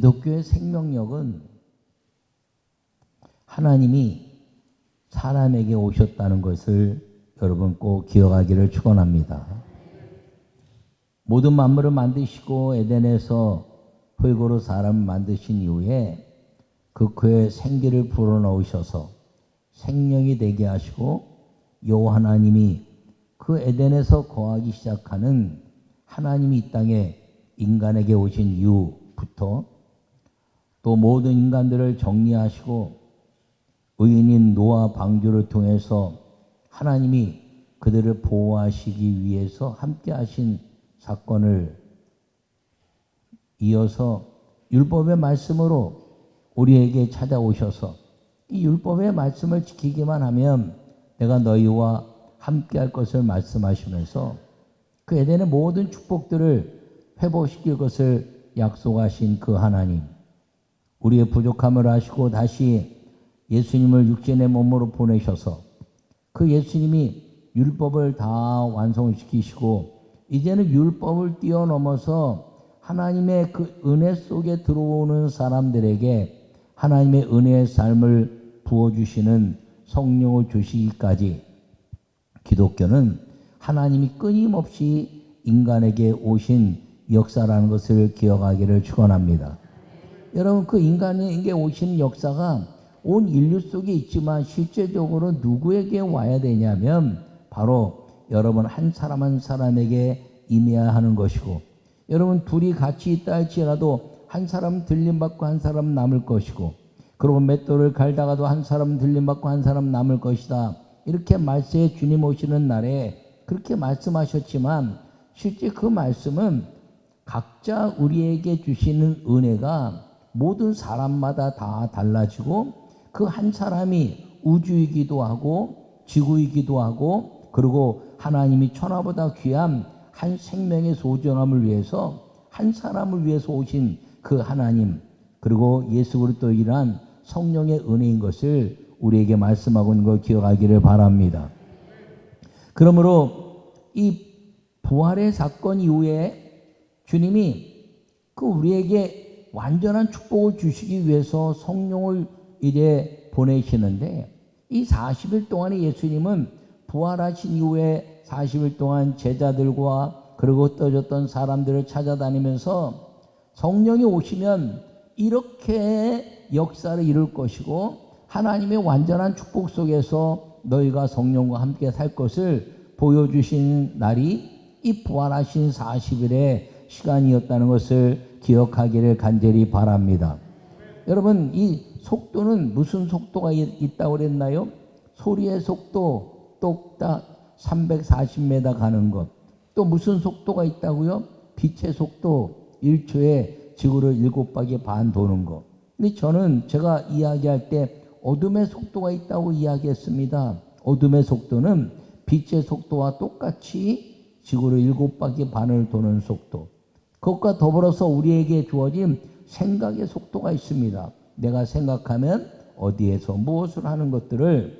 기독교의 생명력은 하나님이 사람에게 오셨다는 것을 여러분 꼭 기억하기를 축원합니다. 모든 만물을 만드시고 에덴에서 흙으로 사람을 만드신 이후에 그의 생기를 불어넣으셔서 생명이 되게 하시고 여호와 하나님이 그 에덴에서 거하기 시작하는 하나님이 이 땅에 인간에게 오신 이후부터 또 모든 인간들을 정리하시고 의인인 노아 방주를 통해서 하나님이 그들을 보호하시기 위해서 함께 하신 사건을 이어서 율법의 말씀으로 우리에게 찾아오셔서 이 율법의 말씀을 지키기만 하면 내가 너희와 함께 할 것을 말씀하시면서 그 에덴의 모든 축복들을 회복시킬 것을 약속하신 그 하나님, 우리의 부족함을 아시고 다시 예수님을 육신의 몸으로 보내셔서 그 예수님이 율법을 다 완성시키시고 이제는 율법을 뛰어넘어서 하나님의 그 은혜 속에 들어오는 사람들에게 하나님의 은혜의 삶을 부어주시는 성령을 주시기까지 기독교는 하나님이 끊임없이 인간에게 오신 역사라는 것을 기억하기를 축원합니다. 여러분, 그 인간에게 오신 역사가 온 인류 속에 있지만 실제적으로 누구에게 와야 되냐면 바로 여러분 한 사람 한 사람에게 임해야 하는 것이고, 여러분 둘이 같이 있다 할지라도 한 사람 들림받고 한 사람 남을 것이고, 그리고 맷돌을 갈다가도 한 사람 들림받고 한 사람 남을 것이다, 이렇게 말세에 주님 오시는 날에 그렇게 말씀하셨지만 실제 그 말씀은 각자 우리에게 주시는 은혜가 모든 사람마다 다 달라지고 그 한 사람이 우주이기도 하고 지구이기도 하고 그리고 하나님이 천하보다 귀한 한 생명의 소중함을 위해서 한 사람을 위해서 오신 그 하나님, 그리고 예수 그리스도이란 성령의 은혜인 것을 우리에게 말씀하고 있는 걸 기억하기를 바랍니다. 그러므로 이 부활의 사건 이후에 주님이 그 우리에게 완전한 축복을 주시기 위해서 성령을 이제 보내시는데, 이 40일 동안에 예수님은 부활하신 이후에 40일 동안 제자들과 그리고 떠졌던 사람들을 찾아다니면서 성령이 오시면 이렇게 역사를 이룰 것이고 하나님의 완전한 축복 속에서 너희가 성령과 함께 살 것을 보여주신 날이 이 부활하신 40일의 시간이었다는 것을 기억하기를 간절히 바랍니다. 여러분, 이 속도는 무슨 속도가 있다고 그랬나요? 소리의 속도 똑딱 340m 가는 것. 또 무슨 속도가 있다고요? 빛의 속도 1초에 지구를 7바퀴 반 도는 것. 근데 저는 제가 이야기할 때 어둠의 속도가 있다고 이야기했습니다. 어둠의 속도는 빛의 속도와 똑같이 지구를 7바퀴 반을 도는 속도. 그것과 더불어서 우리에게 주어진 생각의 속도가 있습니다. 내가 생각하면 어디에서 무엇을 하는 것들을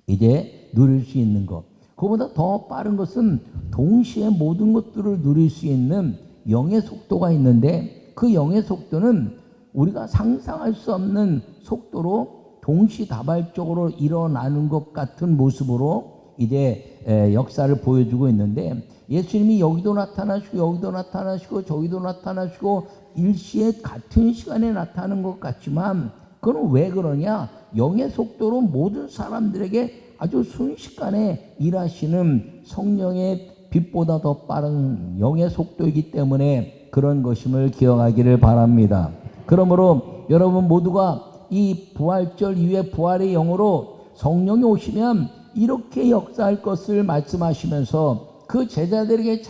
이제 누릴 수 있는 것. 그보다 더 빠른 것은 동시에 모든 것들을 누릴 수 있는 영의 속도가 있는데, 그 영의 속도는 우리가 상상할 수 없는 속도로 동시다발적으로 일어나는 것 같은 모습으로 이제 역사를 보여주고 있는데, 예수님이 여기도 나타나시고 여기도 나타나시고 저기도 나타나시고 일시에 같은 시간에 나타나는 것 같지만 그건 왜 그러냐? 영의 속도로 모든 사람들에게 아주 순식간에 일하시는 성령의 빛보다 더 빠른 영의 속도이기 때문에 그런 것임을 기억하기를 바랍니다. 그러므로 여러분 모두가 이 부활절 이후에 부활의 영으로 성령이 오시면 이렇게 역사할 것을 말씀하시면서 그 제자들에게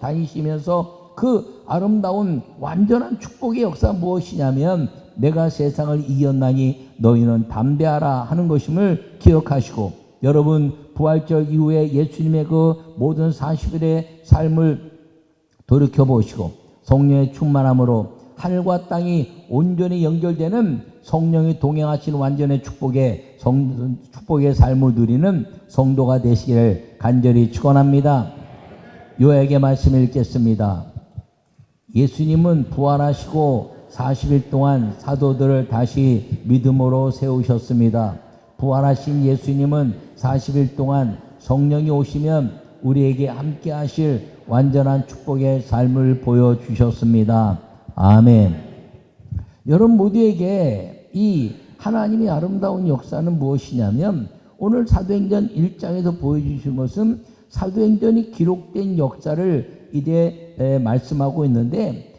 다니시면서 그 아름다운 완전한 축복의 역사가 무엇이냐면 내가 세상을 이겼나니 너희는 담대하라 하는 것임을 기억하시고, 여러분 부활절 이후에 예수님의 그 모든 40일의 삶을 돌이켜보시고 성령의 충만함으로 하늘과 땅이 온전히 연결되는 성령이 동행하시는 완전의 축복의 삶을 누리는 성도가 되시기를 간절히 축원합니다. 요약의 말씀을 읽겠습니다. 예수님은 부활하시고 40일 동안 사도들을 다시 믿음으로 세우셨습니다. 부활하신 예수님은 40일 동안 성령이 오시면 우리에게 함께 하실 완전한 축복의 삶을 보여주셨습니다. 아멘. 여러분 모두에게 이 하나님의 아름다운 역사는 무엇이냐면 오늘 사도행전 1장에서 보여주신 것은 사도행전이 기록된 역사를 이제 말씀하고 있는데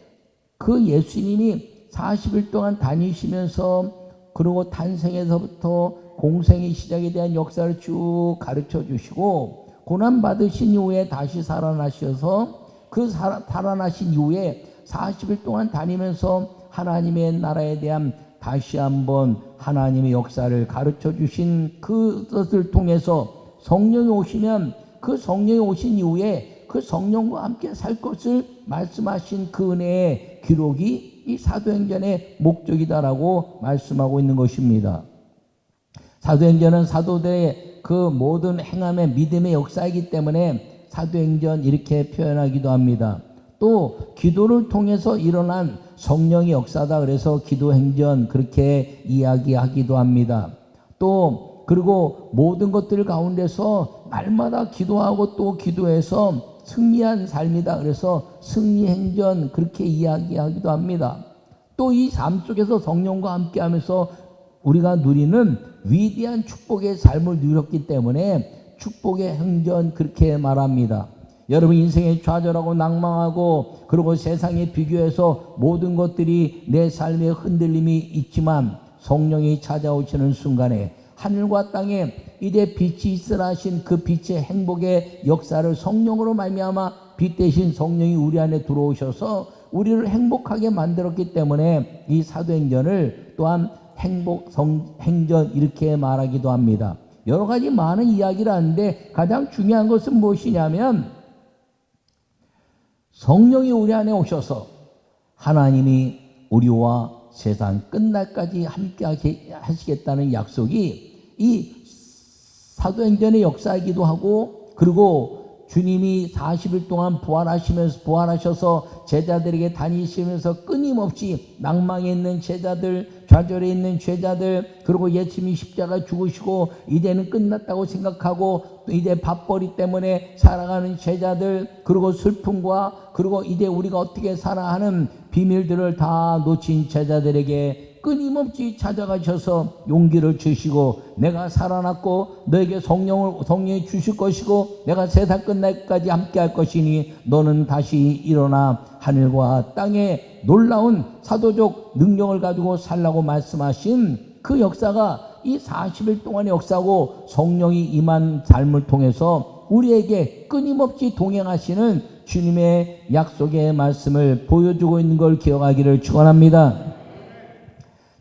그 예수님이 40일 동안 다니시면서 그리고 탄생에서부터 공생의 시작에 대한 역사를 쭉 가르쳐 주시고 고난 받으신 이후에 다시 살아나셔서 그 살아나신 이후에 40일 동안 다니면서 하나님의 나라에 대한 다시 한번 하나님의 역사를 가르쳐 주신 그것을 통해서 성령이 오시면 그 성령이 오신 이후에 그 성령과 함께 살 것을 말씀하신 그 은혜의 기록이 이 사도행전의 목적이다라고 말씀하고 있는 것입니다. 사도행전은 사도들의 그 모든 행함의 믿음의 역사이기 때문에 사도행전 이렇게 표현하기도 합니다. 또 기도를 통해서 일어난 성령의 역사다 그래서 기도행전 그렇게 이야기하기도 합니다. 또 그리고 모든 것들 가운데서 날마다 기도하고 또 기도해서 승리한 삶이다 그래서 승리행전 그렇게 이야기하기도 합니다. 또 이 삶 속에서 성령과 함께하면서 우리가 누리는 위대한 축복의 삶을 누렸기 때문에 축복의 행전 그렇게 말합니다. 여러분 인생에 좌절하고 낭망하고 그리고 세상에 비교해서 모든 것들이 내 삶에 흔들림이 있지만 성령이 찾아오시는 순간에 하늘과 땅에 이제 빛이 있으라 하신 그 빛의 행복의 역사를 성령으로 말미암아 빛 대신 성령이 우리 안에 들어오셔서 우리를 행복하게 만들었기 때문에 이 사도행전을 또한 행전 이렇게 말하기도 합니다. 여러 가지 많은 이야기를 하는데 가장 중요한 것은 무엇이냐면 성령이 우리 안에 오셔서 하나님이 우리와 세상 끝날까지 함께 하시겠다는 약속이 이 사도행전의 역사이기도 하고 그리고 주님이 40일 동안 부활하셔서 제자들에게 다니시면서 끊임없이 낭망에 있는 제자들, 좌절에 있는 제자들, 그리고 예수님이 십자가 죽으시고 이제는 끝났다고 생각하고 이제 밥벌이 때문에 살아가는 제자들, 그리고 슬픔과 그리고 이제 우리가 어떻게 살아 하는 비밀들을 다 놓친 제자들에게 끊임없이 찾아가셔서 용기를 주시고 내가 살아났고 너에게 성령이 주실 것이고 내가 세상 끝날까지 함께 할 것이니 너는 다시 일어나 하늘과 땅에 놀라운 사도적 능력을 가지고 살라고 말씀하신 그 역사가 이 40일 동안의 역사고 성령이 임한 삶을 통해서 우리에게 끊임없이 동행하시는 주님의 약속의 말씀을 보여주고 있는 걸 기억하기를 축원합니다.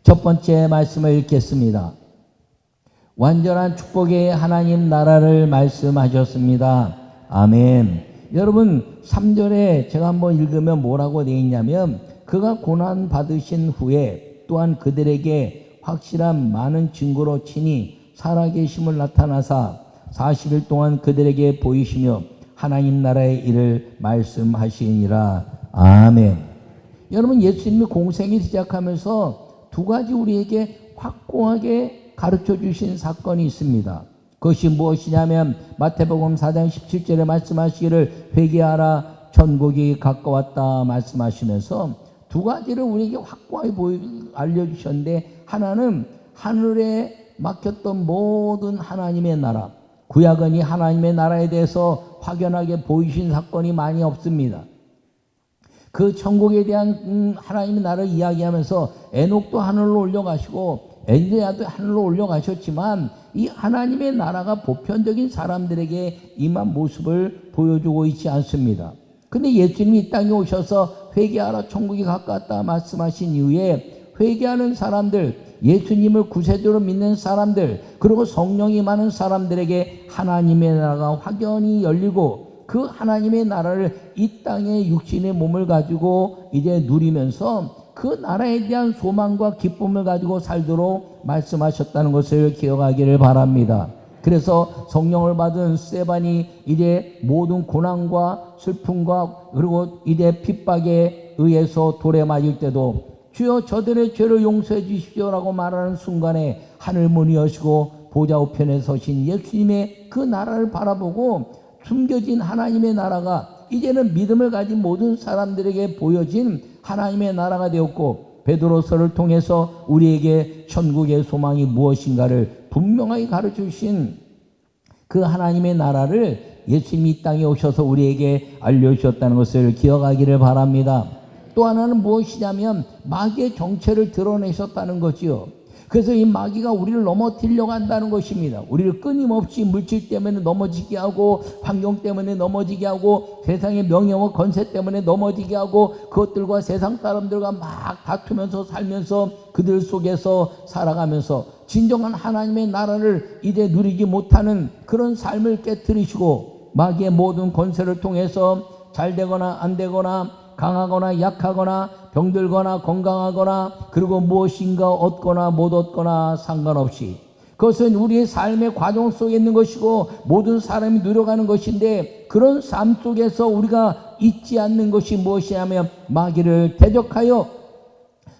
첫 번째 말씀을 읽겠습니다. 완전한 축복의 하나님 나라를 말씀하셨습니다. 아멘. 여러분 3절에 제가 한번 읽으면 뭐라고 되어 있냐면 그가 고난 받으신 후에 또한 그들에게 확실한 많은 증거로 친히 살아계심을 나타나사 40일 동안 그들에게 보이시며 하나님 나라의 일을 말씀하시니라. 아멘. 여러분 예수님이 공생이 시작하면서 두 가지 우리에게 확고하게 가르쳐 주신 사건이 있습니다. 그것이 무엇이냐면 마태복음 4장 17절에 말씀하시기를 회개하라 천국이 가까웠다 말씀하시면서 두 가지를 우리에게 확고하게 알려주셨는데 하나는 하늘에 막혔던 모든 하나님의 나라, 구약은 이 하나님의 나라에 대해서 확연하게 보이신 사건이 많이 없습니다. 그 천국에 대한 하나님의 나라를 이야기하면서 에녹도 하늘로 올려가시고 엘리야도 하늘로 올려가셨지만 이 하나님의 나라가 보편적인 사람들에게 임한 모습을 보여주고 있지 않습니다. 근데 예수님이 이 땅에 오셔서 회개하라 천국이 가까웠다 말씀하신 이후에 회개하는 사람들, 예수님을 구세주로 믿는 사람들, 그리고 성령이 많은 사람들에게 하나님의 나라가 확연히 열리고 그 하나님의 나라를 이 땅에 육신의 몸을 가지고 이제 누리면서 그 나라에 대한 소망과 기쁨을 가지고 살도록 말씀하셨다는 것을 기억하기를 바랍니다. 그래서 성령을 받은 스데반이 이제 모든 고난과 슬픔과 그리고 이제 핍박에 의해서 돌에 맞을 때도 주여 저들의 죄를 용서해 주십시오라고 말하는 순간에 하늘 문이 여시고 보좌 우편에 서신 예수님의 그 나라를 바라보고 숨겨진 하나님의 나라가 이제는 믿음을 가진 모든 사람들에게 보여진 하나님의 나라가 되었고, 베드로서를 통해서 우리에게 천국의 소망이 무엇인가를 분명하게 가르쳐 주신 그 하나님의 나라를 예수님이 이 땅에 오셔서 우리에게 알려주셨다는 것을 기억하기를 바랍니다. 또 하나는 무엇이냐면 마귀의 정체를 드러내셨다는 거지요. 그래서 이 마귀가 우리를 넘어뜨리려고 한다는 것입니다. 우리를 끊임없이 물질 때문에 넘어지게 하고, 환경 때문에 넘어지게 하고, 세상의 명예와 권세 때문에 넘어지게 하고, 그것들과 세상 사람들과 막 다투면서 살면서 그들 속에서 살아가면서 진정한 하나님의 나라를 이제 누리지 못하는 그런 삶을 깨뜨리시고, 마귀의 모든 권세를 통해서 잘 되거나 안 되거나 강하거나 약하거나 병들거나 건강하거나 그리고 무엇인가 얻거나 못 얻거나 상관없이 그것은 우리의 삶의 과정 속에 있는 것이고 모든 사람이 누려가는 것인데, 그런 삶 속에서 우리가 잊지 않는 것이 무엇이냐면 마귀를 대적하여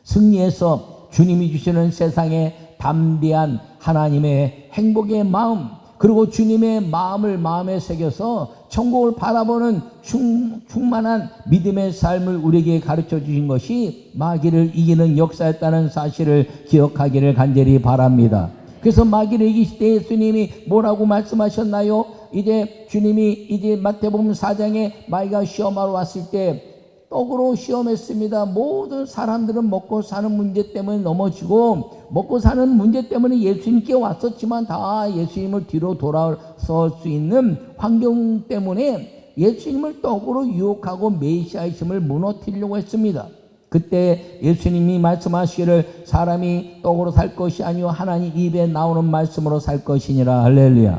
승리해서 주님이 주시는 세상에 담대한 하나님의 행복의 마음, 그리고 주님의 마음을 마음에 새겨서 천국을 바라보는 충만한 믿음의 삶을 우리에게 가르쳐 주신 것이 마귀를 이기는 역사였다는 사실을 기억하기를 간절히 바랍니다. 그래서 마귀를 이기실 때 예수님이 뭐라고 말씀하셨나요? 이제 주님이 이제 마태복음 4장에 마귀가 시험하러 왔을 때 떡으로 시험했습니다. 모든 사람들은 먹고 사는 문제 때문에 넘어지고 먹고 사는 문제 때문에 예수님께 왔었지만 다 예수님을 뒤로 돌아설 수 있는 환경 때문에 예수님을 떡으로 유혹하고 메시아이심을 무너뜨리려고 했습니다. 그때 예수님이 말씀하시기를 사람이 떡으로 살 것이 아니요 하나님 입에 나오는 말씀으로 살 것이니라. 할렐루야.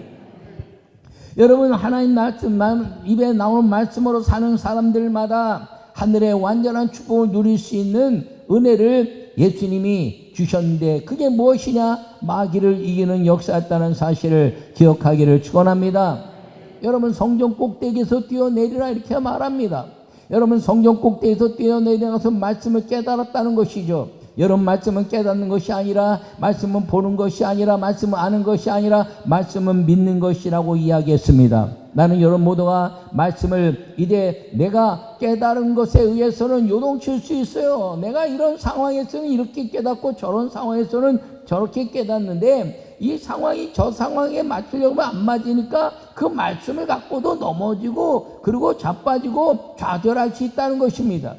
여러분, 하나님 말씀 입에 나오는 말씀으로 사는 사람들마다 하늘의 완전한 축복을 누릴 수 있는 은혜를 예수님이 주셨는데, 그게 무엇이냐? 마귀를 이기는 역사였다는 사실을 기억하기를 축원합니다. 여러분, 성전 꼭대기에서 뛰어내리라 이렇게 말합니다. 여러분, 성전 꼭대기에서 뛰어내려가서 말씀을 깨달았다는 것이죠. 여러분, 말씀은 깨닫는 것이 아니라, 말씀은 보는 것이 아니라, 말씀은 아는 것이 아니라 말씀은 믿는 것이라고 이야기했습니다. 나는 여러분 모두가 말씀을 이제 내가 깨달은 것에 의해서는 요동칠 수 있어요. 내가 이런 상황에서는 이렇게 깨닫고 저런 상황에서는 저렇게 깨닫는데, 이 상황이 저 상황에 맞추려고 하면 안 맞으니까 그 말씀을 갖고도 넘어지고 그리고 자빠지고 좌절할 수 있다는 것입니다.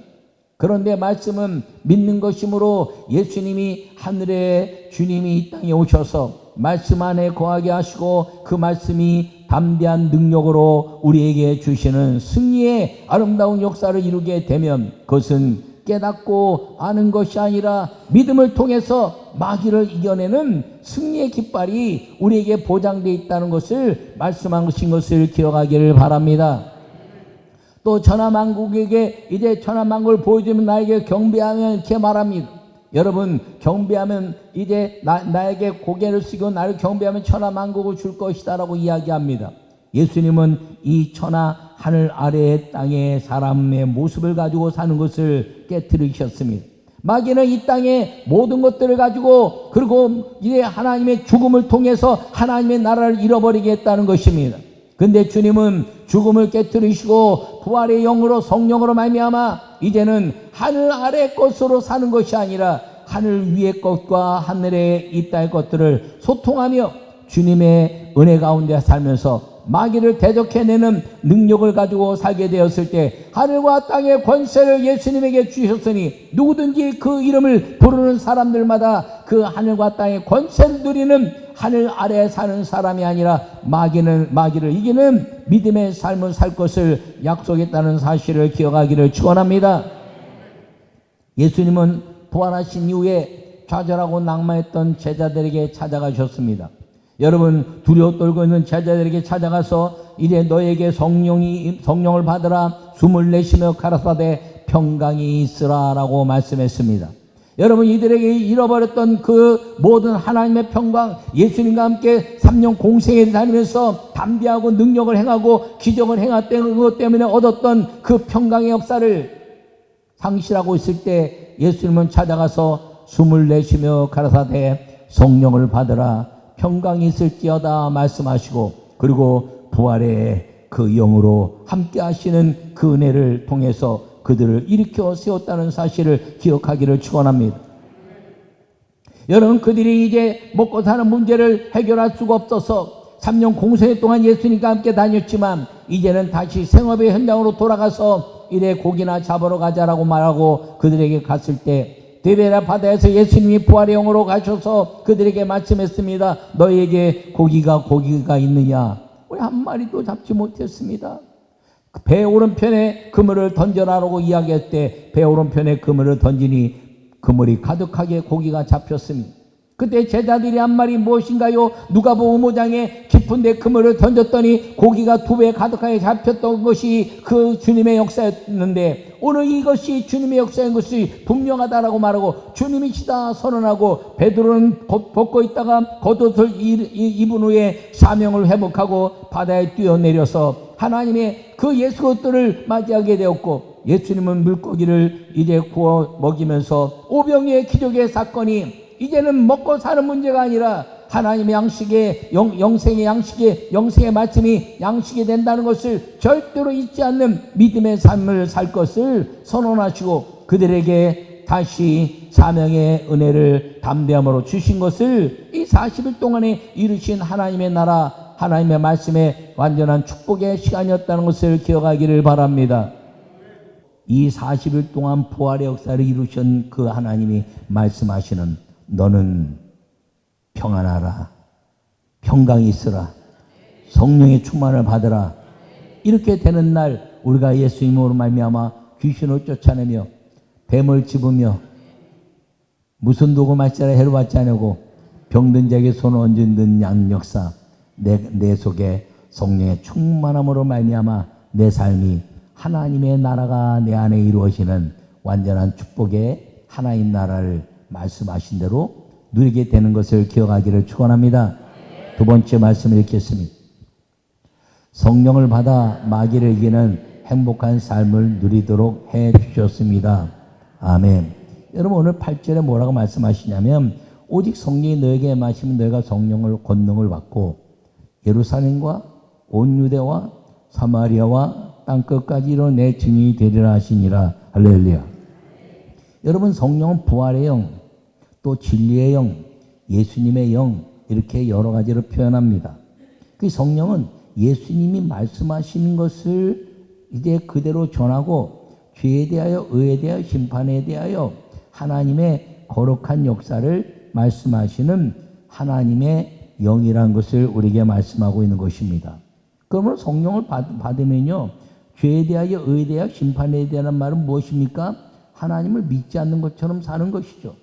그런데 말씀은 믿는 것이므로 예수님이 하늘의 주님이 이 땅에 오셔서 말씀 안에 거하게 하시고 그 말씀이 담대한 능력으로 우리에게 주시는 승리의 아름다운 역사를 이루게 되면 그것은 깨닫고 아는 것이 아니라 믿음을 통해서 마귀를 이겨내는 승리의 깃발이 우리에게 보장되어 있다는 것을 말씀하신 것을 기억하기를 바랍니다. 또 천하만국에게 이제 천하만국을 보여주면 나에게 경배하면 이렇게 말합니다. 여러분, 경배하면 이제 나에게 고개를 숙이고 나를 경배하면 천하만국을 줄 것이다 라고 이야기합니다. 예수님은 이 천하 하늘 아래의 땅의 사람의 모습을 가지고 사는 것을 깨뜨리셨습니다. 마귀는 이 땅의 모든 것들을 가지고 그리고 이제 하나님의 죽음을 통해서 하나님의 나라를 잃어버리겠다는 것입니다. 근데 주님은 죽음을 깨뜨리시고 부활의 영으로 성령으로 말미암아 이제는 하늘 아래 것으로 사는 것이 아니라 하늘 위의 것과 하늘의 이 땅의 것들을 소통하며 주님의 은혜 가운데 살면서 마귀를 대적해내는 능력을 가지고 살게 되었을 때 하늘과 땅의 권세를 예수님에게 주셨으니 누구든지 그 이름을 부르는 사람들마다 그 하늘과 땅의 권세를 누리는 하늘 아래에 사는 사람이 아니라 마귀를 이기는 믿음의 삶을 살 것을 약속했다는 사실을 기억하기를 축원합니다. 예수님은 부활하신 이후에 좌절하고 낙마했던 제자들에게 찾아가셨습니다. 여러분, 두려워 떨고 있는 제자들에게 찾아가서 이제 너에게 성령을 받으라, 숨을 내쉬며 가라사대 평강이 있으라 라고 말씀했습니다. 여러분, 이들에게 잃어버렸던 그 모든 하나님의 평강, 예수님과 함께 3년 공생에 다니면서 담대하고 능력을 행하고 기적을 행했던 것 때문에 얻었던 그 평강의 역사를 상실하고 있을 때 예수님은 찾아가서 숨을 내쉬며 가라사대 성령을 받으라, 평강이 있을지어다 말씀하시고, 그리고 부활의 그 영으로 함께 하시는 그 은혜를 통해서 그들을 일으켜 세웠다는 사실을 기억하기를 축원합니다. 여러분, 그들이 이제 먹고 사는 문제를 해결할 수가 없어서 3년 공생애 동안 예수님과 함께 다녔지만 이제는 다시 생업의 현장으로 돌아가서 이래 고기나 잡으러 가자라고 말하고 그들에게 갔을 때 디베랴 바다에서 예수님이 부활의 영으로 가셔서 그들에게 말씀했습니다. 너희에게 고기가 있느냐? 우리 한 마리도 잡지 못했습니다. 배 오른편에 그물을 던져라라고 이야기할 때 배 오른편에 그물을 던지니 그물이 가득하게 고기가 잡혔습니다. 그때 제자들이 한 말이 무엇인가요? 누가복음 5장에 깊은 데 그물을 던졌더니 고기가 2배 가득하게 잡혔던 것이 그 주님의 역사였는데, 오늘 이것이 주님의 역사인 것이 분명하다라고 말하고 주님이시다 선언하고, 베드로는 벗고 있다가 겉옷을 입은 후에 사명을 회복하고 바다에 뛰어내려서 하나님의 그 예수 그리스도를 맞이하게 되었고, 예수님은 물고기를 이제 구워 먹이면서 오병이의 기적의 사건이 이제는 먹고 사는 문제가 아니라 하나님의 양식의 영생의 양식의 영생의 말씀이 양식이 된다는 것을 절대로 잊지 않는 믿음의 삶을 살 것을 선언하시고, 그들에게 다시 사명의 은혜를 담대함으로 주신 것을 이 40일 동안에 이루신 하나님의 나라, 하나님의 말씀의 완전한 축복의 시간이었다는 것을 기억하기를 바랍니다. 이 40일 동안 부활의 역사를 이루신 그 하나님이 말씀하시는 너는 평안하라, 평강이 있으라, 성령의 충만을 받으라, 이렇게 되는 날 우리가 예수님으로 말미암아 귀신을 쫓아내며 뱀을 집으며 무슨 도구 말자라 해로 받지 않고 병든 자에게 손을 얹은 양력사 내 속에 성령의 충만함으로 말미암아 내 삶이 하나님의 나라가 내 안에 이루어지는 완전한 축복의 하나님 나라를 말씀하신 대로 누리게 되는 것을 기억하기를 축원합니다. 두 번째 말씀을 읽겠습니다. 성령을 받아 마귀를 이기는 행복한 삶을 누리도록 해 주셨습니다. 아멘. 여러분, 오늘 8절에 뭐라고 말씀하시냐면, 오직 성령이 너에게 마시면 너희가 성령을 권능을 받고 예루살렘과 온 유대와 사마리아와 땅끝까지 이르러 내 증인이 되리라 하시니라. 할렐루야. 여러분, 성령은 부활의 영, 또 진리의 영, 예수님의 영, 이렇게 여러 가지로 표현합니다. 그 성령은 예수님이 말씀하시는 것을 이제 그대로 전하고 죄에 대하여, 의에 대하여, 심판에 대하여 하나님의 거룩한 역사를 말씀하시는 하나님의 영이라는 것을 우리에게 말씀하고 있는 것입니다. 그러므로 성령을 받으면요, 죄에 대하여, 의에 대하여, 심판에 대한 말은 무엇입니까? 하나님을 믿지 않는 것처럼 사는 것이죠.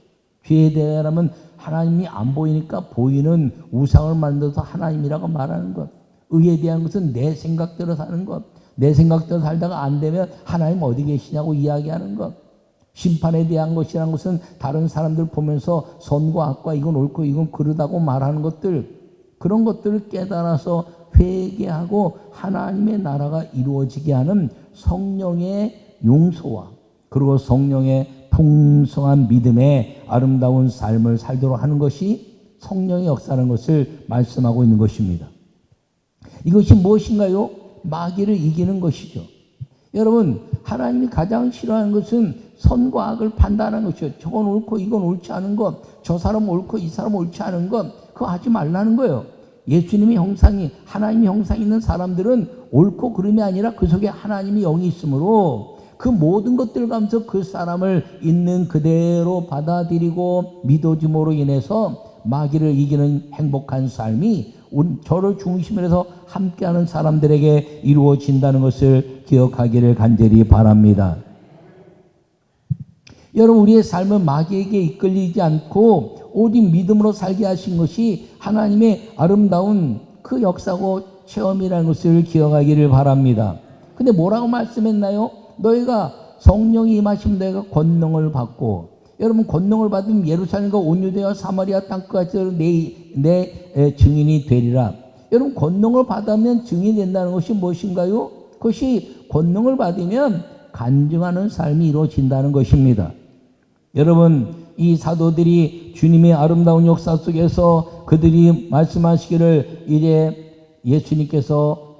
죄에 대하여라면 하나님이 안 보이니까 보이는 우상을 만들어서 하나님이라고 말하는 것. 의에 대한 것은 내 생각대로 사는 것. 내 생각대로 살다가 안 되면 하나님 어디 계시냐고 이야기하는 것. 심판에 대한 것이라는 것은 다른 사람들 보면서 선과 악과 이건 옳고 이건 그르다고 말하는 것들, 그런 것들을 깨달아서 회개하고 하나님의 나라가 이루어지게 하는 성령의 용서와, 그리고 성령의 풍성한 믿음의 아름다운 삶을 살도록 하는 것이 성령의 역사라는 것을 말씀하고 있는 것입니다. 이것이 무엇인가요? 마귀를 이기는 것이죠. 여러분, 하나님이 가장 싫어하는 것은 선과 악을 판단하는 것이죠. 저건 옳고 이건 옳지 않은 것, 저 사람 옳고 이 사람 옳지 않은 것, 그거 하지 말라는 거예요. 예수님의 형상이, 하나님의 형상이 있는 사람들은 옳고 그름이 아니라 그 속에 하나님의 영이 있으므로 그 모든 것들을 가면서 그 사람을 있는 그대로 받아들이고 믿어줌으로 인해서 마귀를 이기는 행복한 삶이 저를 중심으로 해서 함께하는 사람들에게 이루어진다는 것을 기억하기를 간절히 바랍니다. 여러분, 우리의 삶은 마귀에게 이끌리지 않고 오직 믿음으로 살게 하신 것이 하나님의 아름다운 그 역사고 체험이라는 것을 기억하기를 바랍니다. 근데 뭐라고 말씀했나요? 너희가 성령이 임하시면 너희가 권능을 받고 여러분 권능을 받으면 예루살렘과 온 유대와 사마리아 땅까지 내 증인이 되리라. 여러분 권능을 받으면 증인이 된다는 것이 무엇인가요? 그것이 권능을 받으면 간증하는 삶이 이루어진다는 것입니다. 여러분 이 사도들이 주님의 아름다운 역사 속에서 그들이 말씀하시기를 이제 예수님께서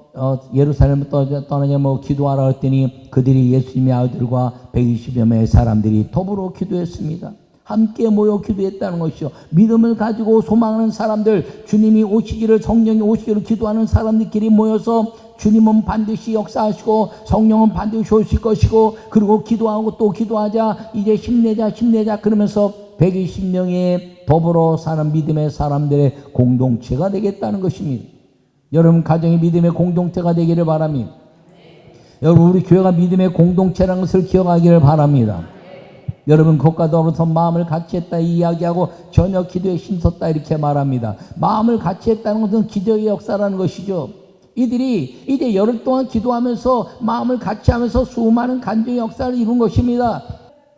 예루살렘을 떠나냐 기도하라 했더니 그들이 예수님의 아들과 120여 명의 사람들이 더불어 기도했습니다. 함께 모여 기도했다는 것이죠. 믿음을 가지고 소망하는 사람들, 주님이 오시기를, 성령이 오시기를 기도하는 사람들끼리 모여서 주님은 반드시 역사하시고 성령은 반드시 오실 것이고, 그리고 기도하고 또 기도하자, 이제 힘내자 그러면서 120명의 더불어 사는 믿음의 사람들의 공동체가 되겠다는 것입니다. 여러분 가정이 믿음의 공동체가 되기를 바랍니다. 여러분 우리 교회가 믿음의 공동체라는 것을 기억하기를 바랍니다. 여러분 그것과 더불어서 마음을 같이 했다 이야기하고 저녁 기도에 힘썼다 이렇게 말합니다. 마음을 같이 했다는 것은 기적의 역사라는 것이죠. 이들이 이제 열흘 동안 기도하면서 마음을 같이 하면서 수많은 간증의 역사를 이룬 것입니다.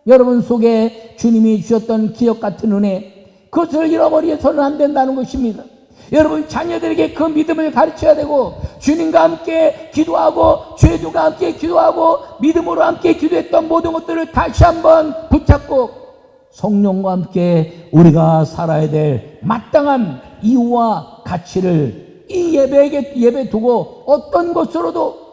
여러분 속에 주님이 주셨던 기적 같은 은혜, 그것을 잃어버려서는 안 된다는 것입니다. 여러분 자녀들에게 그 믿음을 가르쳐야 되고, 주님과 함께 기도하고 죄주가 함께 기도하고 믿음으로 함께 기도했던 모든 것들을 다시 한번 붙잡고 성령과 함께 우리가 살아야 될 마땅한 이유와 가치를 이 예배 두고 어떤 것으로도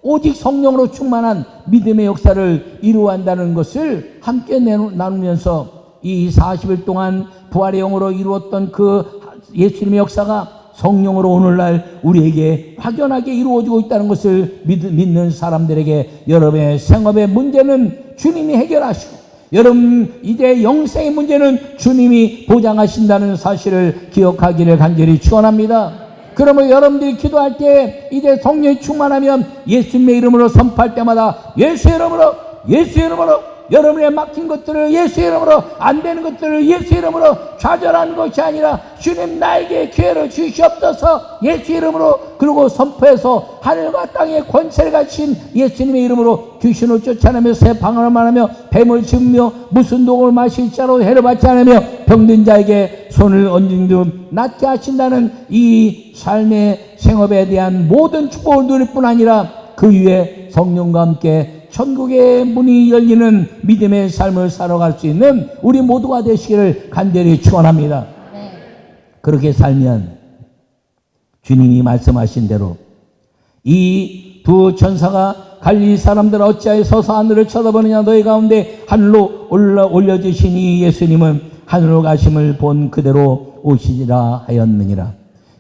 오직 성령으로 충만한 믿음의 역사를 이루어야 한다는 것을 함께 나누면서 이 40일 동안 부활의 영으로 이루었던 그 예수님의 역사가 성령으로 오늘날 우리에게 확연하게 이루어지고 있다는 것을 믿는 사람들에게 여러분의 생업의 문제는 주님이 해결하시고, 여러분 이제 영생의 문제는 주님이 보장하신다는 사실을 기억하기를 간절히 축원합니다. 그러면 여러분들이 기도할 때 이제 성령이 충만하면 예수님의 이름으로 선포할 때마다 예수의 이름으로 여러분의 막힌 것들을 예수의 이름으로, 안 되는 것들을 예수의 이름으로 좌절하는 것이 아니라 주님 나에게 기회를 주시옵소서 예수의 이름으로, 그리고 선포해서 하늘과 땅의 권세를 가진 예수님의 이름으로 귀신을 쫓아내며 새 방언을 말하며 뱀을 집으며 무슨 독을 마실 자로 해를 받지 않으며 병든 자에게 손을 얹은 듯 낫게 하신다는 이 삶의 생업에 대한 모든 축복을 누릴 뿐 아니라 그 위에 성령과 함께 천국의 문이 열리는 믿음의 삶을 살아갈 수 있는 우리 모두가 되시기를 간절히 축원합니다. 네. 그렇게 살면 주님이 말씀하신 대로 이 두 천사가 갈릴리 사람들 어찌하여 서서 하늘을 쳐다보느냐, 너희 가운데 하늘로 올려주시니 예수님은 하늘로 가심을 본 그대로 오시리라 하였느니라.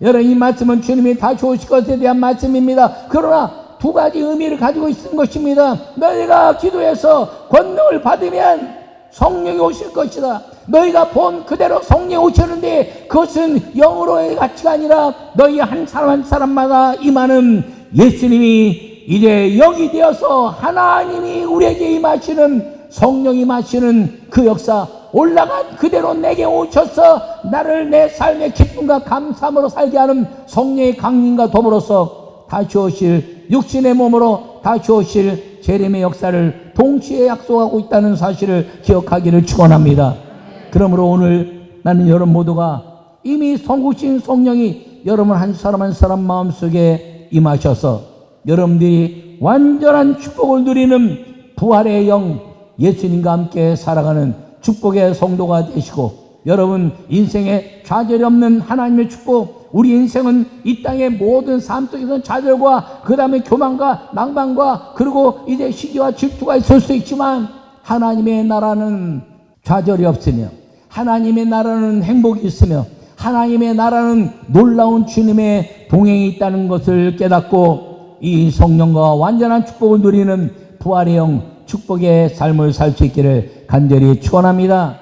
여러분 이 말씀은 주님이 다시 오실 것에 대한 말씀입니다. 그러나 두 가지 의미를 가지고 있는 것입니다. 너희가 기도해서 권능을 받으면 성령이 오실 것이다. 너희가 본 그대로 성령이 오셨는데 그것은 영으로의 가치가 아니라 너희 한 사람 한 사람마다 임하는 예수님이 이제 영이 되어서 하나님이 우리에게 임하시는, 성령이 임하시는 그 역사, 올라간 그대로 내게 오셔서 나를 내 삶의 기쁨과 감사함으로 살게 하는 성령의 강림과 더불어서 다시 오실 육신의 몸으로 다시 오실 재림의 역사를 동시에 약속하고 있다는 사실을 기억하기를 축원합니다. 그러므로 오늘 나는 여러분 모두가 이미 성구신 성령이 여러분 한 사람 한 사람 마음속에 임하셔서 여러분들이 완전한 축복을 누리는 부활의 영, 예수님과 함께 살아가는 축복의 성도가 되시고, 여러분 인생에 좌절이 없는 하나님의 축복, 우리 인생은 이 땅의 모든 삶 속에서는 좌절과 그 다음에 교만과 낭만과 그리고 이제 시기와 질투가 있을 수 있지만 하나님의 나라는 좌절이 없으며 하나님의 나라는 행복이 있으며 하나님의 나라는 놀라운 주님의 동행이 있다는 것을 깨닫고 이 성령과 완전한 축복을 누리는 부활의 영, 축복의 삶을 살 수 있기를 간절히 축원합니다.